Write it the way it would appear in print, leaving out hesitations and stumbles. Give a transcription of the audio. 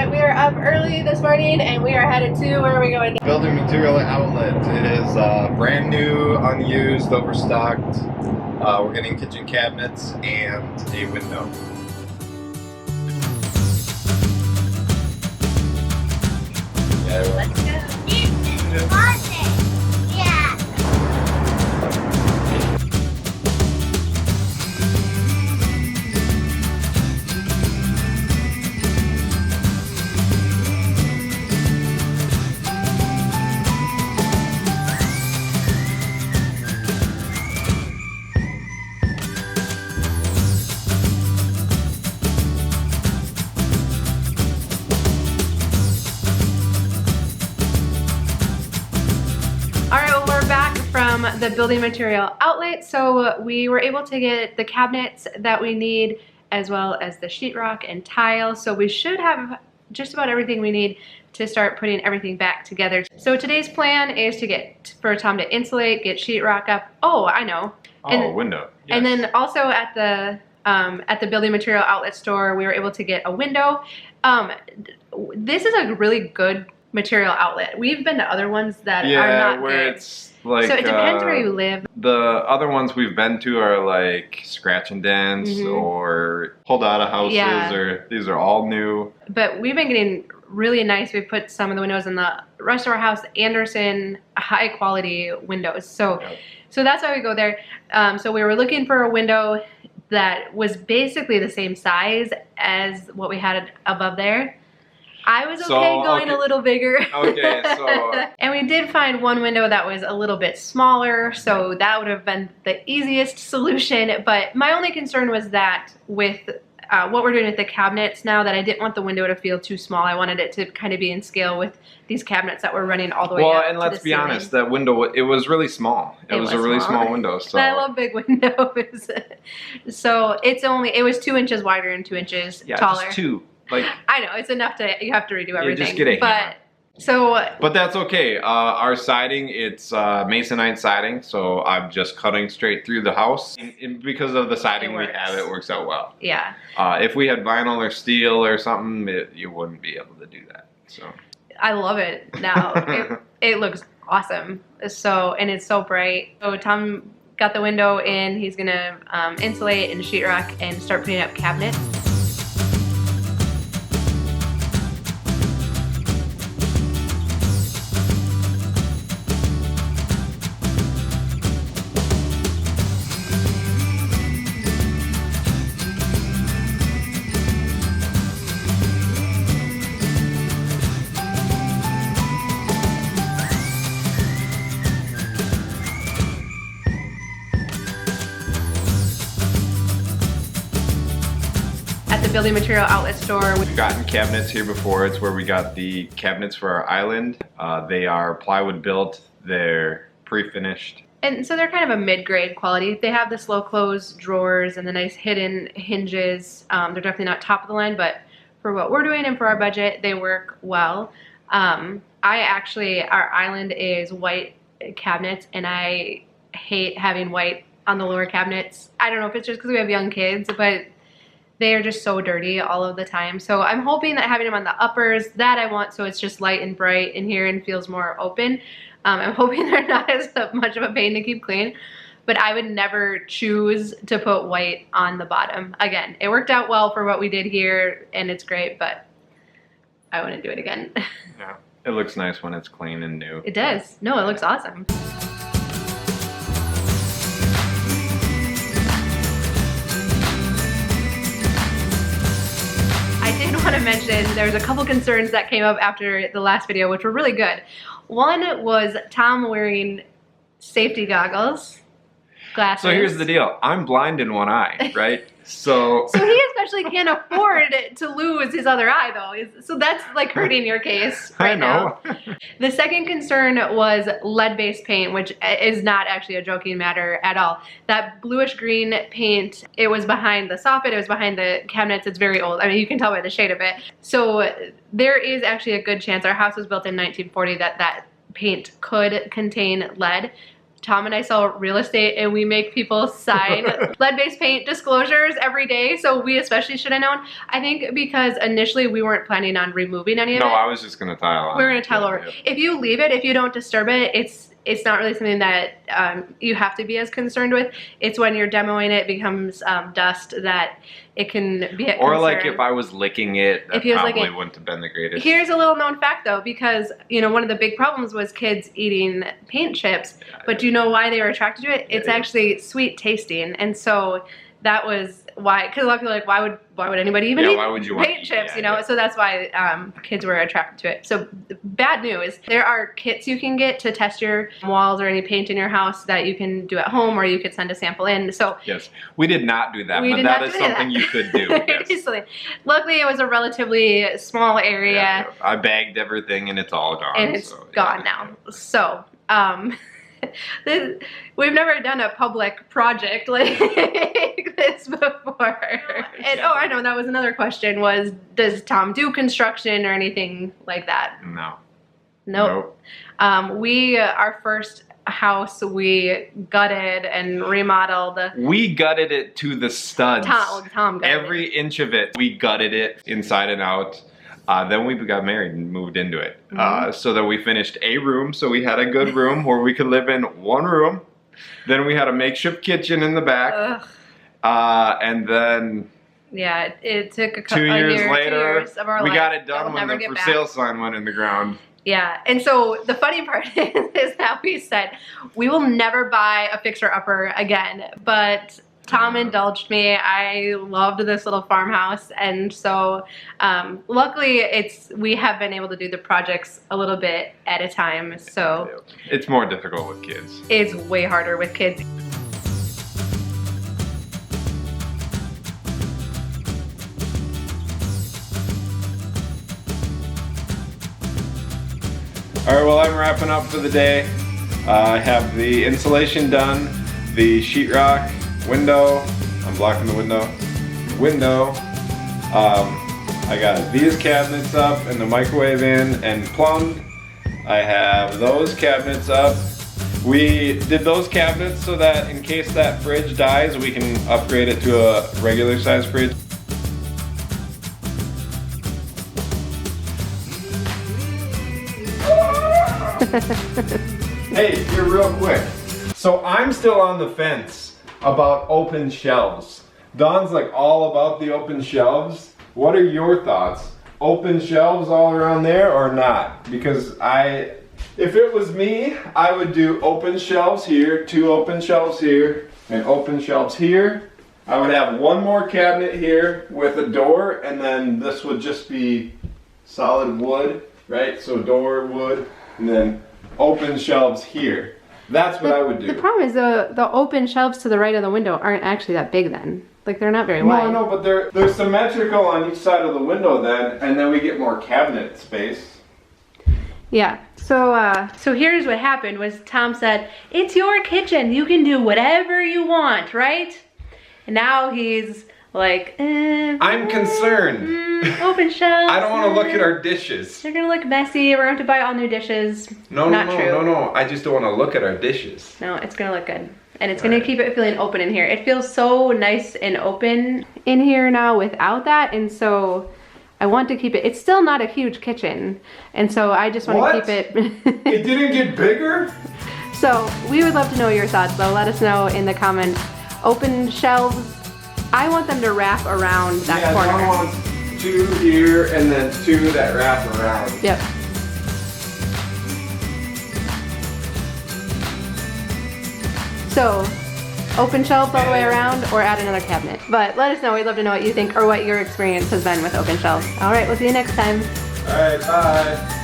Alright, we are up early this morning and we are headed to, where are we going? Building material outlet. It is brand new, unused, overstocked. We're getting kitchen cabinets and a window. Yeah, Let's go. From the building material outlet, so we were able to get the cabinets that we need as well as the sheetrock and tile, so we should have just about everything we need to start putting everything back together. So today's plan is to get for Tom to insulate, get sheetrock up. Oh, I know. And, window. Yes. And then also at the building material outlet store, we were able to get a window. This is a really good material outlet. We've been to other ones that are not where good. It's like, so it depends where you live. The other ones we've been to are like scratch and dents or pulled out of houses, or these are all new. But we've been getting really nice. We put some of the windows in the rest of our house, Anderson, high quality windows. So, so that's why we go there. So we were looking for a window that was basically the same size as what we had above there. I was okay going a little bigger. Okay, so... And we did find one window that was a little bit smaller, so that would have been the easiest solution. But my only concern was that with what we're doing with the cabinets now, that I didn't want the window to feel too small. I wanted it to kind of be in scale with these cabinets that we're running all the way up. Well, and let's be honest, that window, it was really small. It was a really small window. So I love big windows. So it was 2 inches wider and 2 inches taller. Just 2. Like, I know, it's enough to, you have to redo everything. Just get a hammer. But that's okay. Our siding, it's masonite siding, so I'm just cutting straight through the house. And because of the siding we have, it works out well. Yeah. If we had vinyl or steel or something, you wouldn't be able to do that. So I love it now. it looks awesome. So, and it's so bright. So Tom got the window in. He's gonna insulate and sheetrock and start putting up cabinets. Building material outlet store. We've gotten cabinets here before. It's where we got the cabinets for our island. They are plywood built. They're pre-finished. And so they're kind of a mid-grade quality. They have the slow close drawers and the nice hidden hinges. They're definitely not top of the line, but for what we're doing and for our budget, they work well. Our island is white cabinets, and I hate having white on the lower cabinets. I don't know if it's just because we have young kids, but they are just so dirty all of the time. So I'm hoping that having them on the uppers, that I want, so it's just light and bright in here and feels more open. I'm hoping they're not as much of a pain to keep clean, but I would never choose to put white on the bottom. Again, it worked out well for what we did here and it's great, but I wouldn't do it again. Yeah, it looks nice when it's clean and new. It does. No, it looks awesome. I did want to mention there's a couple concerns that came up after the last video, which were really good. One was Tom wearing safety goggles, glasses. So here's the deal. I'm blind in one eye, right? So he especially can't afford to lose his other eye though. So that's like hurting your case right now. The second concern was lead-based paint, which is not actually a joking matter at all. That bluish green paint, it was behind the soffit, it was behind the cabinets. It's very old. I mean, you can tell by the shade of it. So there is actually a good chance, our house was built in 1940, that paint could contain lead. Tom and I sell real estate and we make people sign lead-based paint disclosures every day, so we especially should have known. I think because initially we weren't planning on removing any of it. No, I was just gonna tile on. We were gonna tile over. If you leave it, if you don't disturb it, it's not really something that you have to be as concerned with. It's when you're demoing it becomes dust that it can be a concern. Or like if I was licking it, that probably wouldn't have been the greatest. Here's a little known fact though, because one of the big problems was kids eating paint chips. But do you know why they were attracted to it? It's actually sweet tasting, and so that was why. Because a lot of people are like, why would anybody even eat why would you paint chips? So that's why kids were attracted to it. So bad news: there are kits you can get to test your walls or any paint in your house that you can do at home, or you could send a sample in. So yes, we did not do that, but that is something you could do. Yes. Luckily, it was a relatively small area. Yeah, I bagged everything, and it's all gone. And it's gone now. So. We've never done a public project like this before. And I know that was another question, was does Tom do construction or anything like that? No. Nope. Our first house we gutted and remodeled. We gutted it to the studs. Tom gutted every inch of it. We gutted it inside and out. Then we got married and moved into it. So that we finished a room. So we had a good room where we could live in one room. Then we had a makeshift kitchen in the back. And then... Yeah, it took a 2 years later, 2 years of our we life got it done when the for sale sign went in the ground. Yeah, and so the funny part is that we said, we will never buy a fixer-upper again, but... Tom indulged me. I loved this little farmhouse, and so luckily we have been able to do the projects a little bit at a time. So it's more difficult with kids. It's way harder with kids. All right, well, I'm wrapping up for the day. I have the insulation done, the sheetrock, window, I'm blocking the window. I got these cabinets up and the microwave in and plumbed. I have those cabinets up. We did those cabinets so that in case that fridge dies, we can upgrade it to a regular size fridge. Hey, here real quick. So I'm still on the fence about open shelves. Dawn's like all about the open shelves. What are your thoughts? Open shelves all around there or not? Because if it was me, I would do open shelves here, 2 open shelves here, and open shelves here. I would have one more cabinet here with a door, and then this would just be solid wood, right? So door, wood, and then open shelves here. That's what I would do. The problem is the open shelves to the right of the window aren't actually that big then. Like they're not very wide. No, but they're symmetrical on each side of the window then, and then we get more cabinet space. Yeah. So here's what happened was Tom said, "It's your kitchen. You can do whatever you want, right?" And now he's like, I'm concerned. Open shelves. I don't want to look at our dishes. They're gonna look messy. We're gonna have to buy all new dishes. No. I just don't want to look at our dishes. No, it's gonna look good. And it's gonna keep it feeling open in here. It feels so nice and open in here now without that. And so I want to keep it. It's still not a huge kitchen. And so I just want to keep it. It didn't get bigger? So we would love to know your thoughts though. Let us know in the comments. Open shelves. I want them to wrap around that corner. I want 2 here and then 2 that wrap around. Yep. So, open shelves all the way around or add another cabinet. But let us know. We'd love to know what you think or what your experience has been with open shelves. All right, we'll see you next time. All right, bye.